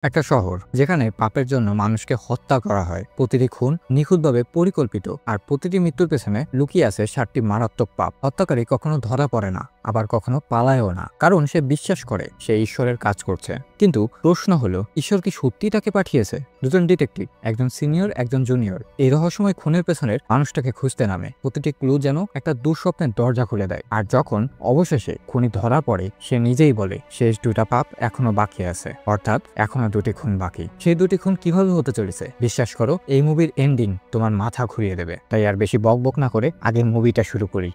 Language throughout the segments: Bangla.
একটা শহর যেখানে পাপের জন্য মানুষকে হত্যা করা হয়, প্রতিটি খুন নিখুঁতভাবে পরিকল্পিত, আর প্রতিটি মৃত্যুর পেছনে লুকিয়ে আছে 7টি মারাত্মক পাপ। হত্যাকারী কখনো ধরা পড়ে না, আবার কখনো পালায়ও না, কারণ সে বিশ্বাস করে সে ঈশ্বরের কাজ করছে। কিন্তু প্রশ্ন হলো, ঈশ্বর কি সত্যি তাকে পাঠিয়েছে? দুজন ডিটেকটিভ, একজন সিনিয়র একজন জুনিয়র, এই রহস্যময় খুনের পেছনের মানুষটাকে খুঁজতে নামে। প্রতিটি ক্লু যেন একটা দুঃস্বপ্নের দরজা খুলে দেয়। আর যখন অবশেষে খুনি ধরা পড়ে, সে নিজেই বলে শেষ দুটা পাপ এখনো বাকি আছে, অর্থাৎ এখনো দুটি খুন বাকি। সেই দুটি খুন কিভাবে হতে চলেছে বিশ্বাস করো, এই মুভির এন্ডিং তোমার মাথা ঘুরিয়ে দেবে। তাই আর বেশি বকবক না করে আগে মুভিটা শুরু করি।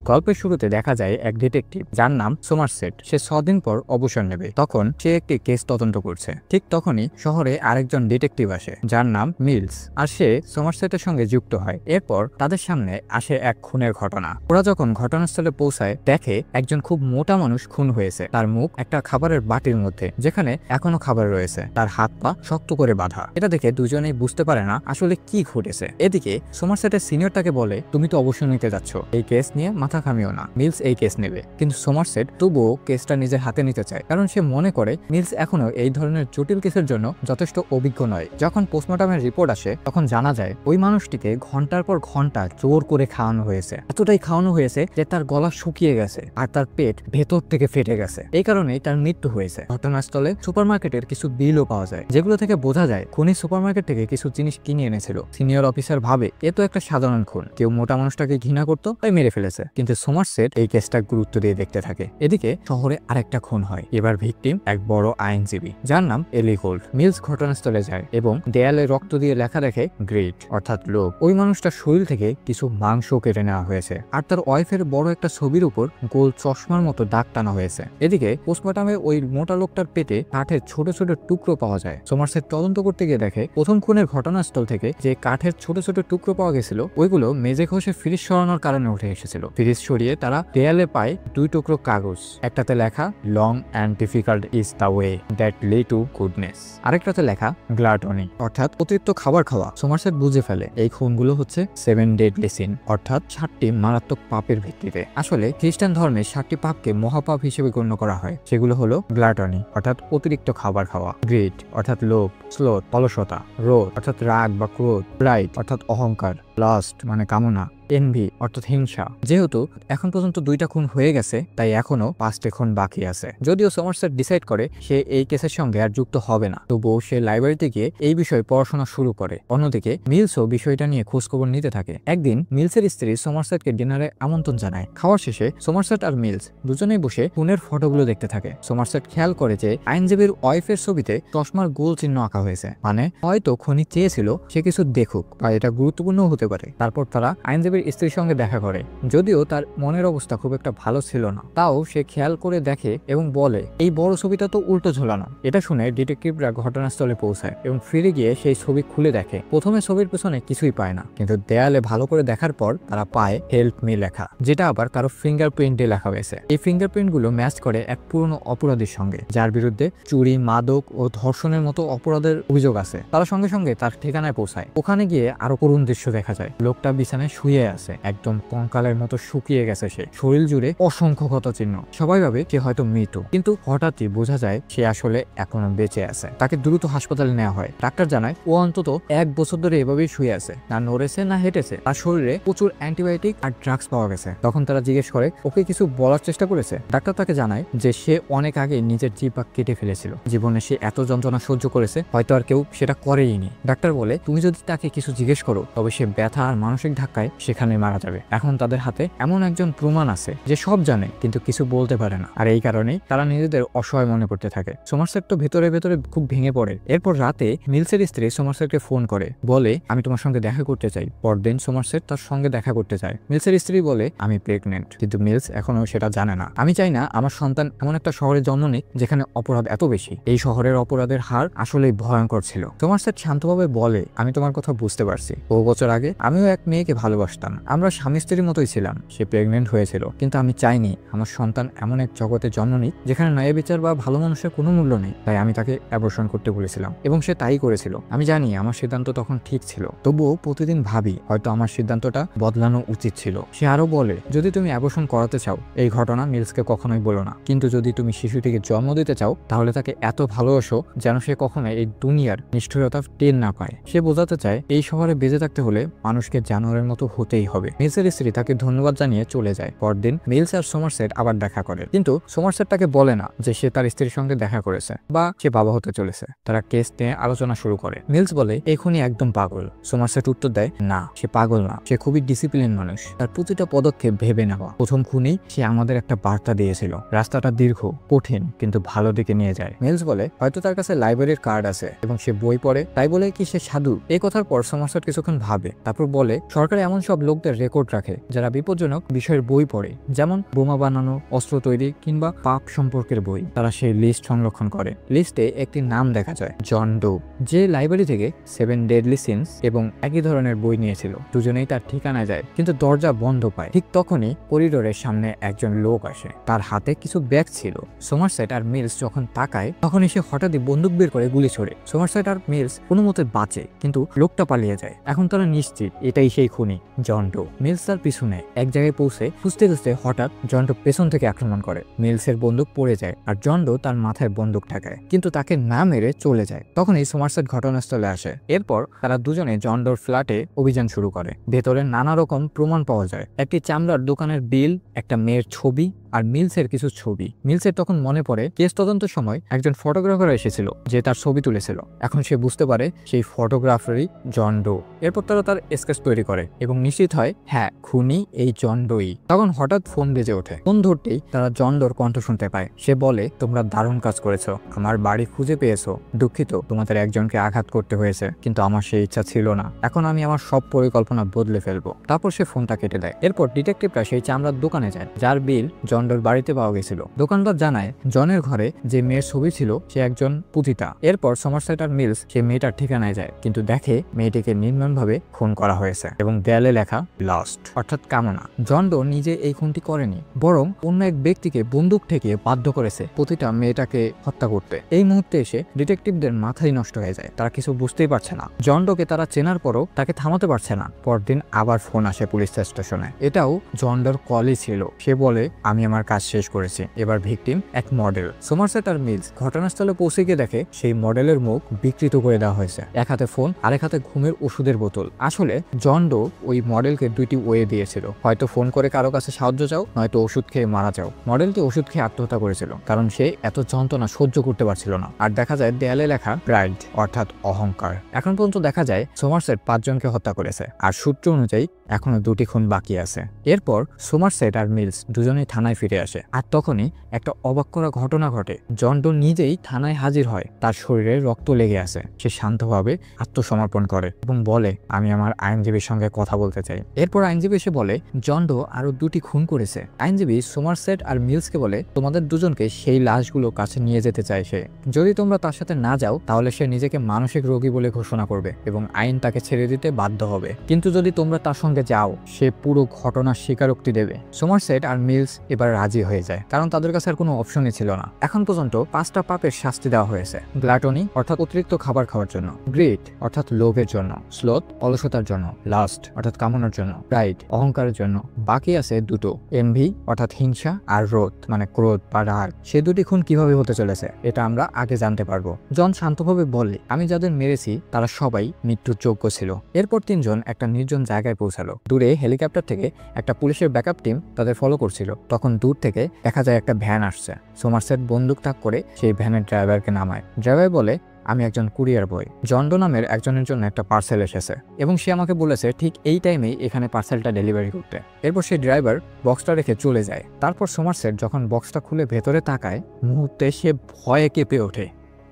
গল্পের শুরুতে দেখা যায় এক ডিটেকটিভ যার নাম সোমারসেট। সে 6 দিন পর অবসর নেবে। তখন সে একটি কেস তদন্ত করছে। ঠিক তখনই শহরে আরেকজন ডিটেকটিভ আসে যার নাম মিলস, আর সে সোমারসেটের সঙ্গে যুক্ত হয়। এরপর তাদের সামনে আসে এক খুনের ঘটনা। ওরা যখন ঘটনাস্থলে পৌঁছায়, দেখে একজন খুব মোটা মানুষ খুন হয়েছে। তার মুখ একটা খাবারের বাটির মধ্যে, যেখানে এখনো খাবার রয়েছে। তার হাত পা শক্ত করে বাঁধা। এটা দেখে দুজনেই বুঝতে পারে না আসলে কি ঘটেছে। এদিকে সোমারসেটের সিনিয়রটাকে বলে, তুমি তো অবসর নিতে যাচ্ছ, এই কেস নিয়ে মাথা খামিও না। মিলস এই কেস নেবে, কিন্তু সোমারসেট তবুও কেসটা নিজের হাতে নিতে চায়, কারণ সে মনে করে মিলস এখনো এই ধরনের জটিল কেসের জন্য যথেষ্ট অভিজ্ঞ নয়। যখন পোস্টমর্টমের রিপোর্ট আসে, তখন জানা যায় ওই মানুষটিকে ঘন্টার পর ঘন্টা জোর করে খাওয়ানো হয়েছে। এতটাই খাওয়ানো হয়েছে যে তার গলা শুকিয়ে গেছে আর তার পেট ভেতর থেকে ফেটে গেছে। এই কারণেই তার মৃত্যু হয়েছে। ঘটনাস্থলে সুপারমার্কেটের কিছু বিলও পাওয়া যায়, যেগুলো থেকে বোঝা যায় খুনি সুপারমার্কেট থেকে কিছু জিনিস কিনে এনেছিল। সিনিয়র অফিসার ভাবে এ তো একটা সাধারণ খুন, কেউ মোটা মানুষটাকে ঘৃণা করতো তাই মেরে ফেলেছে। কিন্তু সোমারসেট এই কেসটা গুরুত্ব দিয়ে দেখতে থাকে। এদিকে শহরে আরেকটা খুন হয়। এবার ভিকটিম এক বড় আইনজীবী যার নাম এলি হোল্ড। মিলস ঘটনাস্থলে যায় এবং দেয়ালে রক্ত দিয়ে লেখা দেখে গ্রেট, অর্থাৎ লোভ। ওই মানুষটার শরীর থেকে কিছু মাংস কেটে নেওয়া হয়েছে, আর তার ওয়াইফের বড় একটা ছবির উপর গোল চশমার মতো দাগ টানা হয়েছে। এদিকে পোস্টমর্টমে ওই মোটা লোকটার পেটে কাঠের ছোট ছোট টুকরো পাওয়া যায়। সোমারসেট তদন্ত করতে গিয়ে দেখে প্রথম খুনের ঘটনাস্থল থেকে যে কাঠের ছোট ছোট টুকরো পাওয়া গেছিল, ওইগুলো মেজে ঘষে ফ্রিজ সরানোর কারণে উঠে এসেছিল। ফ্রিজ সরিয়ে তারা দেয়ালে পায় 2 টুকরো কাগজ। একটাতে লেখা long and difficult is the way that লে টু গুডনেস, আরেকটাতে লেখা গ্লাটনি, অর্থাৎ অতিরিক্ত খাবার খাওয়া। সোমারসেট বুঝে ফেলে এই খুনগুলো হচ্ছে 7 ডেডলি সিন, অর্থাৎ 7টি মারাত্মক পাপের ভিত্তিতে। আসলে খ্রিস্টান ধর্মে 7টি পাপকে মহাপাপ হিসেবে গণ্য করা হয়। সেগুলো হলো গ্লাটনি, অর্থাৎ অতিরিক্ত খাবার খাওয়া; গ্রিড, অর্থাৎ লোভ; স্লোথ, অলসতা; রোধ, অর্থাৎ রাগ বা ক্রোধ; প্রাইড, অর্থাৎ অহংকার; লাস্ট মানে কামনা; এনভি, অর্থাৎ হিংসা। যেহেতু এখন পর্যন্ত 2টা খুন হয়ে গেছে, তাই এখনো 5টি খুন বাকি আছে। যদিও সোমারসেট ডিসাইড করে সে এই কেসের সঙ্গে আর যুক্ত হবে না, তবুও সে লাইব্রেরিতে গিয়ে এই বিষয়ে পড়াশোনা শুরু করে। অন্যদিকে মিলসও বিষয়টা নিয়ে খোঁজখবর নিতে থাকে। একদিন মিলসের স্ত্রী সোমারসেটকে ডিনারে আমন্ত্রণ জানায়। খাওয়ার শেষে সোমারসেট আর মিলস দুজনেই বসে খুনের ফটোগুলো দেখতে থাকে। সোমারসেট খেয়াল করে যে আইনজীবীর ওয়াইফের ছবিতে চশমার গোল চিহ্ন আঁকা হয়েছে, মানে হয়তো খুনি চেয়েছিল সে কিছু দেখুক বা এটা গুরুত্বপূর্ণ হতে পারে। তারপর তারা আইনজীবীর স্ত্রীর সঙ্গে দেখা করে। যদিও তার মনের অবস্থা খুব একটা ভালো ছিল না, তাও সে খেয়াল করে দেখে এবং বলে, এই বড় ছবিটা তো উল্টো ঝোলানো। এটা শুনে ডিটেকটিভরা ঘটনাস্থলে পৌঁছায় এবং ফিরে গিয়ে সেই ছবি খুলে দেখে। প্রথমে ছবির পেছনে কিছুই পায় না, কিন্তু দেয়ালে ভালো করে দেখার পর তারা পায় হেল্প মি লেখা, যেটা আবার কারো ফিঙ্গারপ্রিন্টে লেখা হয়েছে। এই ফিঙ্গারপ্রিন্ট গুলো ম্যাচ করে এক পুরনো অপরাধীর সঙ্গে, যার বিরুদ্ধে চুরি, মাদক ও ধর্ষণের মতো অপরাধের অভিযোগ আছে। তারা সঙ্গে সঙ্গে তার ঠিকানায় পৌঁছায়। ওখানে গিয়ে আরো করুণ দৃশ্য দেখা যায়। লোকটা বিছানায় শুয়ে আছে, একদম কঙ্কালের মতো শুকিয়ে গেছে সে, শরীর জুড়ে অসংখ্য ক্ষত চিহ্ন। সবাই ভাবে সে হয়তো মৃত, কিন্তু হঠাৎই বোঝা যায় সে আসলে এখনো বেঁচে আছে। তাকে দ্রুত হাসপাতালে নেওয়া হয়। ডাক্তার জানায় ও অন্তত 1 বছর ধরে এভাবেই শুয়ে আছে, না নড়েছে না হেঁটেছে। তার শরীরে প্রচুর অ্যান্টিবায়োটিক আর ড্রাগস পাওয়া গেছে। তখন তারা জিজ্ঞেস করে ওকে কিছু বলার চেষ্টা করেছে। ডাক্তার তাকে জানায় যে সে অনেক আগে নিজের জিভ কেটে ফেলেছিল। জীবনে সে এত যন্ত্রণা সহ্য করেছে, হয়তো আর কেউ সেটা করেইনি। ডাক্তার বলে, তুমি যদি তাকে কিছু জিজ্ঞেস করো তবে সে ব্যথা আর মানসিক ধাক্কায় সেখানে মারা যাবে। এখন তাদের হাতে এমন একজন প্রমাণ আছে যে সব জানে কিন্তু কিছু বলতে পারে না, আর এই কারণেই তারা নিজেদের অসহায় মনে করতে থাকে। সোমারসেট তো ভেতরে ভেতরে খুব ভেঙে পড়ে। এরপর রাতে মিলসের স্ত্রী সোমারসেটকে ফোন করে, বলে আমি তোমার সঙ্গে দেখা করতে চাই। পরদিন সোমারসেট তার সঙ্গে দেখা করতে চায়। মিলসের স্ত্রী বলে, আমি প্রেগনেন্ট, কিন্তু মিলস এখনো সেটা জানে না। আমি চাই না আমার সন্তান এমন একটা শহরে জন্ম নিক যেখানে অপরাধ এত বেশি। এই শহরের অপরাধের হার আসলেই ভয়ঙ্কর ছিল। সোমারসেট শান্তভাবে বলে, আমি তোমার কথা বুঝতে পারছি। বহু বছর আগে আমিও এক মেয়েকে ভালোবাসতাম, আমরা স্বামী স্ত্রীর মতোই ছিলাম। সে প্রেগনেন্ট হয়েছিল, কিন্তু আমি চাইনি আমার সন্তান এমন এক জগতে জন্ম নিক যেখানে ন্যায় বিচার বা ভালো মানুষের কোনো মূল্য নেই। তাই আমি তাকে অ্যাবর্শন করতে বলেছিলাম এবং সে তাই করেছিল। আমি জানি আমার সিদ্ধান্ত তখন ঠিক ছিল, তবুও প্রতিদিন ভাবি হয়তো আমার সিদ্ধান্তটা বদলানো উচিত ছিল। সে আরো বলে, যদি তুমি অ্যাবর্শন করাতে চাও এই ঘটনা মিলসকে কখনোই বলো না, কিন্তু যদি তুমি শিশুটিকে জন্ম দিতে চাও তাহলে তাকে এত ভালোবাসো যেন সে কখনোই এই দুনিয়ার নিষ্ঠুরতা টের না পায়। সে বোঝাতে চায় এই শহরে বেঁচে থাকতে হলে মানুষকে জানোয়ারের মতো হতেই হবে। মিলসের স্ত্রী তাকে ধন্যবাদ জানিয়ে চলে যায়। পরদিন মিলস আর সোমারসেট আবার দেখা করে, কিন্তু সোমারসেট তাকে বলে না যে সে তার স্ত্রীর সঙ্গে দেখা করেছে বা সে বাবা হতে চলেছে। তারা কেস নিয়ে আলোচনা শুরু করে। মিলস বলে এই খুনি একদম পাগল। সোমারসেট উত্তর দেয়, না, সে পাগল না, সে খুবই ডিসিপ্লিন মানুষ, তার প্রতিটা পদক্ষেপ ভেবে নেওয়া। প্রথম খুনি সে আমাদের একটা বার্তা দিয়েছিল, রাস্তাটা দীর্ঘ, কঠিন, কিন্তু ভালো দিকে নিয়ে যায়। মিলস বলে হয়তো তার কাছে লাইব্রেরির কার্ড আছে এবং সে বই পড়ে, তাই বলে কি সে সাধু? এই কথার পর সোমারসেট কিছুক্ষণ ভাবে, তারপর বলে সরকার এমন সব লোকদের রেকর্ড রাখে যারা বিপজ্জনক বিষয়ের বই পড়ে, যেমন বোমা বানানো, অস্ত্র তৈরি কিংবা পাপ সম্পর্কের বই। তারা সেই লিস্ট সংরক্ষণ করে। লিস্টে একটি নাম দেখা যায়, জন ডো, যে লাইব্রেরি থেকে 7 ডেডলি সিনস এবং একই ধরনের বই নিয়েছিল। দুজনেই তার ঠিকানায় যায়, কিন্তু দরজা বন্ধ পায়। ঠিক তখনই করিডোরের সামনে একজন লোক আসে, তার হাতে কিছু ব্যাগ ছিল। সোমারসেট আর মিলস যখন তাকায় তখন এসে হঠাৎই বন্দুক বের করে গুলি ছোড়ে। সোমারসেট আর মিলস কোনো মতে বাঁচে, কিন্তু লোকটা পালিয়ে যায়। এখন তারা নিশ্চিত এটাই সেই খুনি, জন ডো। মিলস তার পিছনে এক জায়গায় পৌঁছে খুঁজতে খুঁজতে হঠাৎ জন ডো পেছন থেকে আক্রমণ করে। মিলসের বন্দুক পড়ে যায় আর জন ডো তার মাথায় বন্দুক ঠেকায়, কিন্তু তাকে না মেরে চলে যায়। তখনই সোমারসেট ঘটনাস্থলে আসে। এরপর তারা দুজনে জন ডোর ফ্ল্যাটে অভিযান শুরু করে। ভেতরে নানা রকম প্রমাণ পাওয়া যায়, একটি চামড়ার দোকানের বিল, একটা মেয়ের ছবি আর মিলসের কিছু ছবি। মিলসের তখন মনে পড়ে কেস তদন্তের সময় একজন ফটোগ্রাফার এসেছিল যে তার ছবি তুলেছিল। এখন সে বুঝতে পারে সেই ফটোগ্রাফারই জন ডো। এরপর তারা তার স্কেচ তৈরি করে এবং নিশ্চিত হয় হ্যাঁ, খুনি এই জন ডোই। তখন হঠাৎ ফোন বেজে ওঠে। ফোন ধরতেই তারা জন ডোর কণ্ঠ শুনতে পায়। সে বলে, তোমরা দারুণ কাজ করেছো, আমার বাড়ি খুঁজে পেয়েছো। দুঃখিত তোমাদের একজনকে আঘাত করতে হয়েছে, কিন্তু আমার সেই ইচ্ছা ছিল না। এখন আমি আমার সব পরিকল্পনা বদলে ফেলবো। তারপর সে ফোনটা কেটে দেয়। এরপর ডিটেকটিভরা সেই চামড়ার দোকানে যায় যার বিল জন ডোর বাড়িতে পাওয়া গেছিল। দোকানদার জানায় জনের ঘরে যে মেয়ের ছবি ছিল সে একজন পতিতা। এরপর সোমারসেট আর মিলস সেই মেয়েটার ঠিকানায় যায়, কিন্তু দেখে মেয়েটিকে নির্মমভাবে খুন করা হয়েছে এবং দেয়ালে লেখা লস্ট, অর্থাৎ কামনা। জন ডো নিজে এই খুনটি করেনি, বরং অন্য এক ব্যক্তিকে বন্দুক ঠেকিয়ে বাধ্য করেছে প্রতিটা মেয়েটাকে হত্যা করতে। এই মুহূর্তে এসে ডিটেকটিভদের মাথাই নষ্ট হয়ে যায়। তারা কিছু বুঝতেই পারছে না। জন ডোকে তারা চেনার পরও তাকে থামাতে পারছে না। পরদিন আবার ফোন আসে পুলিশ স্টেশনে। এটাও জন ডোর কলই ছিল। সে বলে, আমি আমার কাজ শেষ করেছি, এবার ভিকটিম এক মডেল। সোমারসেট আর মিলস ঘটনাস্থলে পৌঁছে গিয়ে দেখে সেই মডেলের মুখ বিকৃত করে দেওয়া হয়েছে। এক হাতে ফোন, আরেক হাতে ঘুমের ওষুধের বোতল। আসলে জন ডো ওই মডেলকে দুইটি ওয়ে দিয়েছিল, হয়তো ফোন করে কারো কাছে সাহায্য চাও, নয়তো ওষুধ খেয়ে মারা যাও। মডেলটি ওষুধ খেয়ে আত্মহত্যা করেছিল, কারণ সে এত যন্ত্রণা সহ্য করতে পারছিল না। আর দেখা যায় দেয়ালে লেখা প্রাইড, অর্থাৎ অহংকার। এখন পর্যন্ত দেখা যায় সোমারসেট 5 জনকে হত্যা করেছে, আর সূত্র অনুযায়ী এখনো 2টি খুন বাকি আছে। এরপর সোমারসেট আর মিলস দুজনেই থানায় ফিরে আসে। আর তখনই একটা অবাক করা ঘটনা ঘটে। জন ডো নিজেই থানায় হাজির হয়। তার শরীরে রক্ত লেগে আছে। সে শান্তভাবে আত্মসমর্পণ করে এবং বলে, আমি আমার আইনজীবীর সঙ্গে কথা বলতে চাই। এরপর আইনজীবী এসে বলে জন ডো আরো 2টি খুন করেছে। আইনজীবী সোমারসেট আর মিলসকে বলে, তোমাদের দুজনকে সেই লাশগুলো কাছে নিয়ে যেতে চায় সে। যদি তোমরা তার সাথে না যাও তাহলে সে নিজেকে মানসিক রোগী বলে ঘোষণা করবে এবং আইন তাকে ছেড়ে দিতে বাধ্য হবে। কিন্তু যদি তোমরা তার সঙ্গে যাও সে পুরো ঘটনার স্বীকারোক্তি দেবে। সোমারসেট আর মিলস এবার রাজি হয়ে যায়, কারণ তাদের কাছে আর কোনো অপশনই ছিল না। এখন পর্যন্ত 5টা পাপের শাস্তি দেওয়া হয়েছে। গ্লাটনি অর্থাৎ অতিরিক্ত খাবার খাওয়ার জন্য, গ্রিড অর্থাৎ লোভের জন্য, স্লোথ অলসতার জন্য, লাস্ট অর্থাৎ কামনার জন্য, প্রাইড অহংকারের জন্য। বাকি আছে 2টো, এনভি অর্থাৎ হিংসা আর রোধ মানে ক্রোধ বা রাগ। সে 2টি খুন কিভাবে হতে চলেছে এটা আমরা আগে জানতে পারবো। জন শান্তভাবে বলে, আমি যাদের মেরেছি তারা সবাই মৃত্যুর যোগ্য ছিল। এরপর 3 জন একটা নির্জন জায়গায় পৌঁছালো। দূরে হেলিকপ্টার থেকে একটা পুলিশের ব্যাকআপ টিম তাদের ফলো করছিল। তখন দূর থেকে দেখা যায় একটা ভ্যান আসছে। সোমারসেট বন্দুক তাক করে সেই ভ্যানের ড্রাইভারকে নামায়। ড্রাইভার বলে, আমি একজন কুরিয়ার বয়। জন ডো নামের একজনের জন্য একটা পার্সেল এসেছে এবং সে আমাকে বলেছে ঠিক এই টাইমেই এখানে পার্সেলটা ডেলিভারি করতে। এরপর সেই ড্রাইভার বক্সটা রেখে চলে যায়। তারপর সোমারসেট যখন বক্সটা খুলে ভেতরে তাকায়, মুহূর্তে সে ভয়ে কেঁপে ওঠে।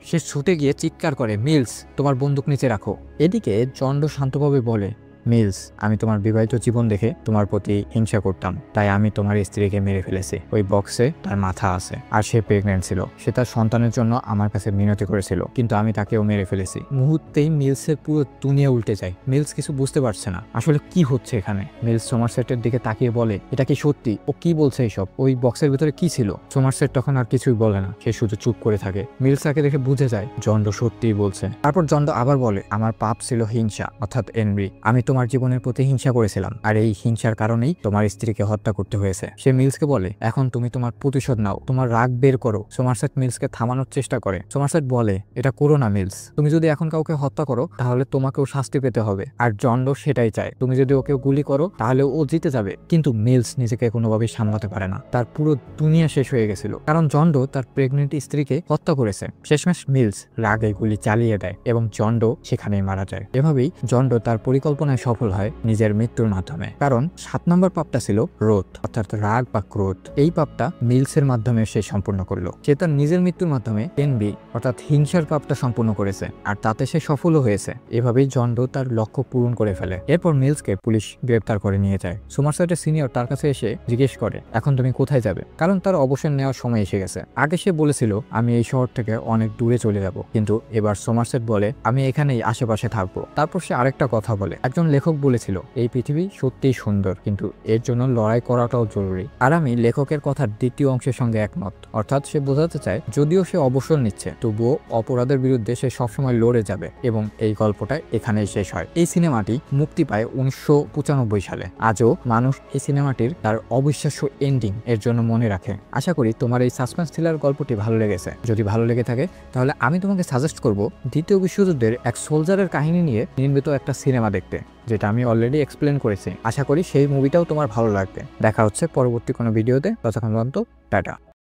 সে ছুটে গিয়ে চিৎকার করে, মিলস তোমার বন্দুক নিচে রাখো। এদিকে জন ডো শান্তভাবে বলে, মিলস, আমি তোমার বিবাহিত জীবন দেখে তোমার প্রতি হিংসা করতাম, তাই আমি তোমার স্ত্রীকে মেরে ফেলেছি। ওই বক্সে তার মাথা আছে আর সে প্রেগনেন্ট ছিল। সে তার সন্তানের জন্য আমার কাছে মিনতি করেছিল, কিন্তু আমি তাকেও মেরে ফেলেছি। মুহূর্তেই মিলসের পুরো দুনিয়া উল্টে যায়। মিলস কিছু বুঝতে পারছে না আসলে কি হচ্ছে এখানে। মিলস সোমারসেটের দিকে তাকিয়ে বলে, এটা কি সত্যি? ও কি বলছে এইসব? ওই বক্সের ভিতরে কি ছিল? সোমারসেট তখন আর কিছুই বলে না, সে শুধু চুপ করে থাকে। মিলস তাকে দেখে বুঝে যায় জন্ড সত্যিই বলছে। তারপর জন্ড আবার বলে, আমার পাপ ছিল হিংসা, অর্থাৎ এনভি। আমি তোমার জীবনের প্রতি হিংসা করেছিলাম, আর এই হিংসার কারণেই তোমার স্ত্রীকে হত্যা করতে হয়েছে। সে মিলসকে বলে, এখন তুমি তোমার প্রতিশোধ নাও, তোমার রাগ বের করো। সোমারসেট মিলসকে থামানোর চেষ্টা করে। সোমারসেট বলে, এটা করো না মিলস, তুমি যদি এখন কাউকে হত্যা করো তাহলে তোমাকেও শাস্তি পেতে হবে। আর জন্ড সেটাই চায়, তুমি যদি ওকে গুলি করো তাহলে ও জিতে যাবে। কিন্তু মিলস নিজেকে কোনোভাবেই সামলাতে পারে না, তার পুরো দুনিয়া শেষ হয়ে গেছিল, কারণ জন্ড তার প্রেগনেন্ট স্ত্রীকে হত্যা করেছে। শেষমেশ মিলস রাগে গুলি চালিয়ে দেয় এবং জন্ড সেখানেই মারা যায়। এভাবেই জন্ড তার পরিকল্পনায় সফল হয় নিজের মৃত্যুর মাধ্যমে। কারণ 7 নম্বর পাপটা ছিল রোধ, অর্থাৎ রাগ বা ক্রোধ। এই পাপটা মিলসের মাধ্যমে সে সম্পূর্ণ করলো। সে তার নিজের মৃত্যুর মাধ্যমে এনভি অর্থাৎ হিংসার পাপটা সম্পূর্ণ করেছে, আর তাতে সে সফলও হয়েছে। এভাবেই জন্ড তার লক্ষ্য পূরণ করে ফেলে। এরপর মিলসকে পুলিশ গ্রেপ্তার করে নিয়ে যায়। সোমারসেটের সিনিয়র তার কাছে এসে জিজ্ঞেস করে, এখন তুমি কোথায় যাবে? কারণ তার অবসর নেওয়ার সময় এসে গেছে। আগে সে বলেছিল আমি এই শহর থেকে অনেক দূরে চলে যাব, কিন্তু এবার সোমারসেট বলে আমি এখানেই আশেপাশে থাকবো। তারপর সে আরেকটা কথা বলে, একজন লেখক বলেছিল এই পৃথিবী সত্যিই সুন্দর, কিন্তু এর জন্য লড়াই করাটাও জরুরি। আর আমি লেখকের কথার দ্বিতীয় অংশের সঙ্গে একমত। অর্থাৎ সে বোঝাতে চায় যদিও সে অবসর নিচ্ছে, তবুও অপরাধের বিরুদ্ধে সে সবসময় লড়ে যাবে। এবং এই গল্পটা এখানেই শেষ হয়। এই সিনেমাটি মুক্তি পায় 1995 সালে। আজও মানুষ এই সিনেমাটির তার অবিশ্বাস্য এন্ডিং এর জন্য মনে রাখে। আশা করি তোমার এই সাসপেন্স থ্রিলার গল্পটি ভালো লেগেছে। যদি ভালো লেগে থাকে তাহলে আমি তোমাকে সাজেস্ট করব দ্বিতীয় বিশ্বযুদ্ধের এক সোলজারের কাহিনী নিয়ে নির্মিত একটা সিনেমা দেখতে, যেটা আমি অলরেডি এক্সপ্লেন করেছি। আশা করি সেই মুভিটাও তোমার ভালো লাগবে। দেখা হচ্ছে পরবর্তী কোনো ভিডিওতে। ততক্ষণ পর্যন্ত টাটা।